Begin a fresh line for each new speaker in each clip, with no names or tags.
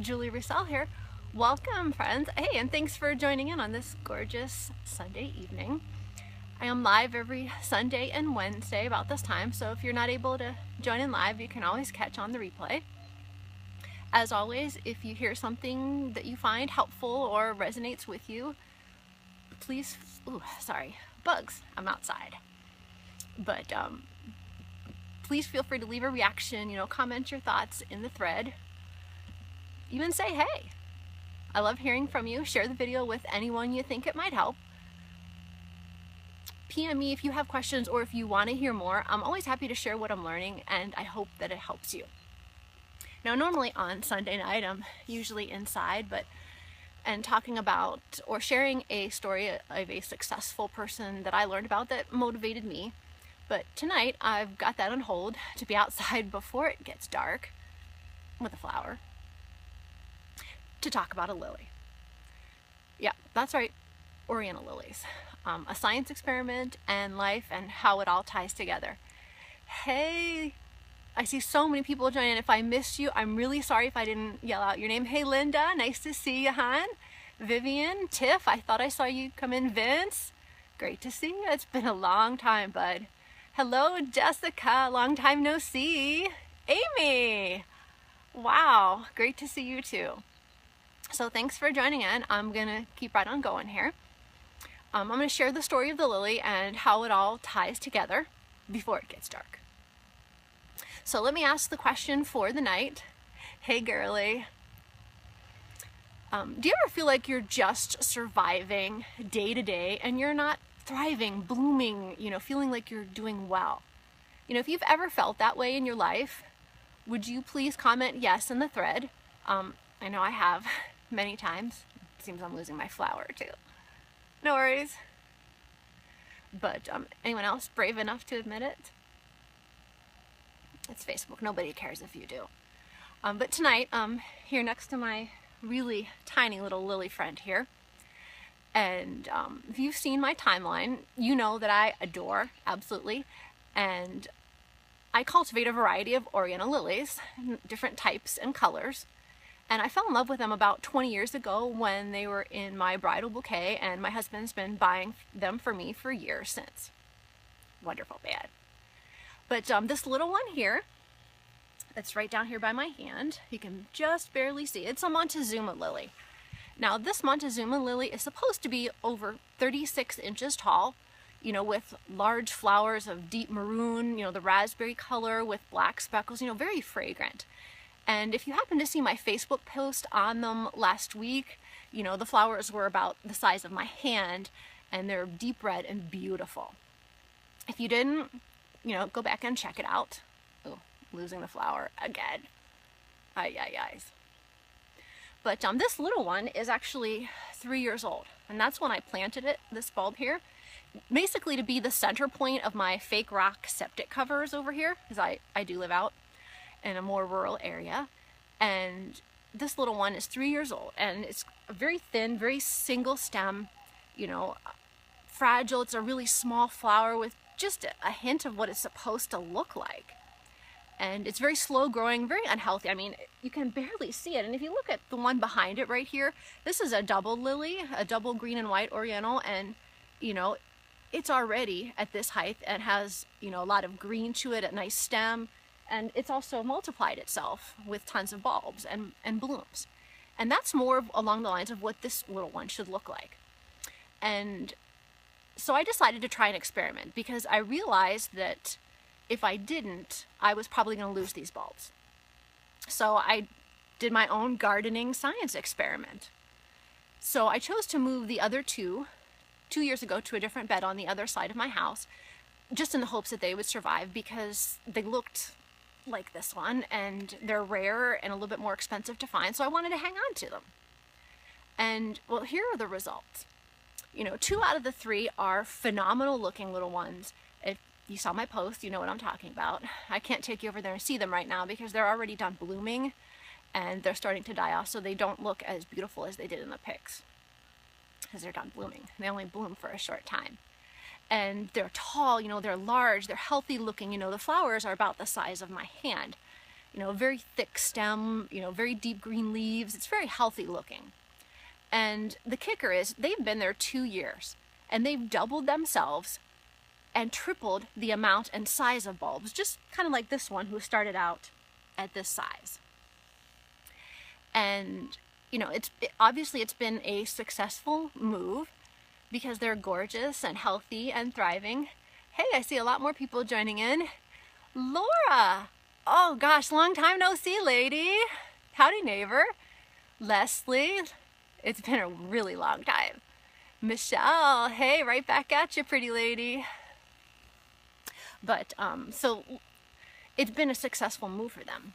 Julie Roussel here. Welcome, friends. Hey, and thanks for joining in on this gorgeous Sunday evening. I am live every Sunday and Wednesday about this time, so if you're not able to join in live, you can always catch on the replay. As always, if you hear something that you find helpful or resonates with you, please, bugs, I'm outside. But please feel free to leave a reaction, comment your thoughts in the thread. Even say hey. I love hearing from you. Share the video with anyone you think it might help. PM me if you have questions or if you want to hear more. I'm always happy to share what I'm learning, and I hope that it helps you. Now, normally on Sunday night, I'm usually inside, and talking about or sharing a story of a successful person that I learned about that motivated me. But tonight, I've got that on hold to be outside before it gets dark with a flower to talk about a lily. Yeah, that's right, Oriental lilies. A science experiment and life and how it all ties together. Hey, I see so many people joining. If I missed you, I'm really sorry if I didn't yell out your name. Hey, Linda, nice to see you, hon. Vivian, Tiff, I thought I saw you come in. Vince, great to see you. It's been a long time, bud. Hello, Jessica, long time no see. Amy, wow, great to see you too. So thanks for joining in. I'm gonna keep right on going here. I'm gonna share the story of the lily and how it all ties together before it gets dark. So let me ask the question for the night. Hey girly, do you ever feel like you're just surviving day to day and you're not thriving, blooming, feeling like you're doing well? If you've ever felt that way in your life, would you please comment yes in the thread? I know I have many times. It seems I'm losing my flower too. No worries. But anyone else brave enough to admit it? It's Facebook. Nobody cares if you do. But tonight, here next to my really tiny little lily friend here. And if you've seen my timeline, you know that I adore, absolutely. And I cultivate a variety of Oriental lilies, different types and colors. And I fell in love with them about 20 years ago when they were in my bridal bouquet, and my husband's been buying them for me for years since. Wonderful, bad. But this little one here, that's right down here by my hand, you can just barely see. It's a Montezuma lily. Now, this Montezuma lily is supposed to be over 36 inches tall, with large flowers of deep maroon, the raspberry color with black speckles, very fragrant. And if you happen to see my Facebook post on them last week, the flowers were about the size of my hand, and they're deep red and beautiful. If you didn't, go back and check it out. Oh, losing the flower again. Ay. But this little one is actually 3 years old, and that's when I planted it, this bulb here, basically to be the center point of my fake rock septic covers over here, because I do live out in a more rural area. And this little one is 3 years old, and it's very thin, very single stem, fragile. It's a really small flower with just a hint of what it's supposed to look like. And it's very slow growing, very unhealthy. I mean, you can barely see it. And if you look at the one behind it right here, this is a double lily, a double green and white Oriental, and it's already at this height and has a lot of green to it, a nice stem. And it's also multiplied itself with tons of bulbs and blooms. And that's more along the lines of what this little one should look like. And so I decided to try an experiment because I realized that if I didn't, I was probably going to lose these bulbs. So I did my own gardening science experiment. So I chose to move the other two years ago to a different bed on the other side of my house, just in the hopes that they would survive because they looked like this one, and they're rare and a little bit more expensive to find, so I wanted to hang on to them. And well, here are the results. 2 out of the 3 are phenomenal looking little ones. If you saw my post, you know what I'm talking about. I can't take you over there and see them right now because they're already done blooming and they're starting to die off, so they don't look as beautiful as they did in the pics because they're done blooming. They only bloom for a short time. And they're tall, they're large, they're healthy looking, the flowers are about the size of my hand. You know, very thick stem, you know, very deep green leaves. It's very healthy looking. And the kicker is they've been there 2 years and they've doubled themselves and tripled the amount and size of bulbs, just kind of like this one who started out at this size. And, you know, obviously it's been a successful move because they're gorgeous and healthy and thriving. Hey, I see a lot more people joining in. Laura! Oh gosh, long time no see, lady. Howdy, neighbor. Leslie, it's been a really long time. Michelle, hey, right back at you, pretty lady. But, so it's been a successful move for them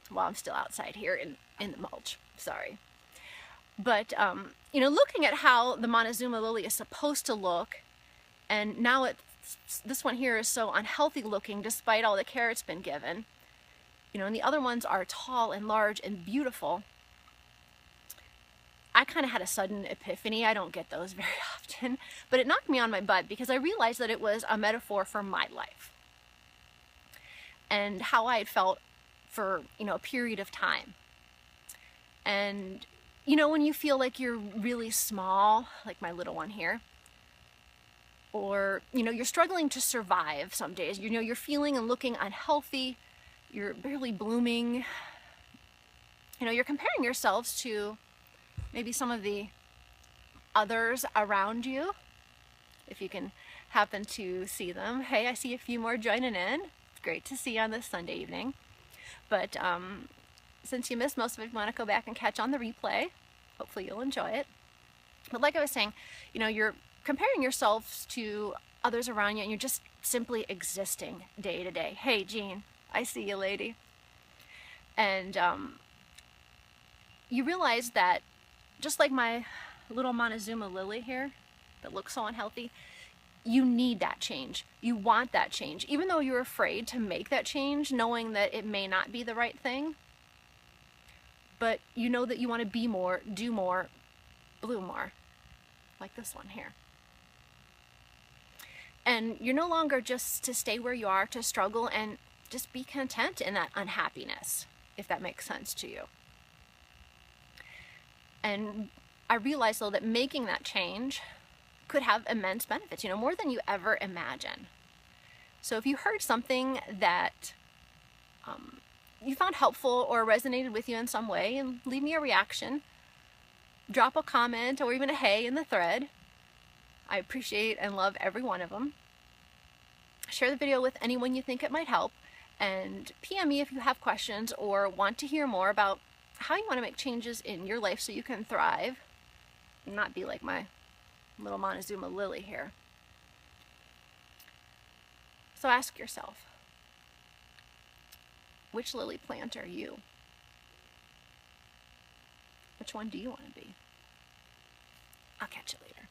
while I'm still outside here in the mulch, sorry. But, you know, looking at how the Montezuma lily is supposed to look, and now this one here is so unhealthy looking despite all the care it's been given, you know, and the other ones are tall and large and beautiful. I kind of had a sudden epiphany. I don't get those very often, but it knocked me on my butt because I realized that it was a metaphor for my life and how I had felt for, you know, a period of time. And, you know, when you feel like you're really small, like my little one here, or, you know, you're struggling to survive some days, you know, you're feeling and looking unhealthy, you're barely blooming, you know, you're comparing yourselves to maybe some of the others around you, if you can happen to see them. Hey, I see a few more joining in. It's great to see you on this Sunday evening. But since you missed most of it, if you want to go back and catch on the replay, hopefully you'll enjoy it. But like I was saying, you know, you're comparing yourselves to others around you and you're just simply existing day to day. Hey, Jean, I see you, lady. And you realize that just like my little Montezuma lily here that looks so unhealthy, you need that change. You want that change. Even though you're afraid to make that change, knowing that it may not be the right thing, but you know that you want to be more, do more, bloom more, like this one here. And you're no longer just to stay where you are, to struggle and just be content in that unhappiness, if that makes sense to you. And I realized, though, that making that change could have immense benefits, you know, more than you ever imagine. So if you heard something that you found helpful or resonated with you in some way, and leave me a reaction, drop a comment or even a hey in the thread. I appreciate and love every one of them. Share the video with anyone you think it might help, and PM me if you have questions or want to hear more about how you want to make changes in your life so you can thrive and not be like my little Montezuma lily here. So ask yourself, which lily plant are you? Which one do you want to be? I'll catch you later.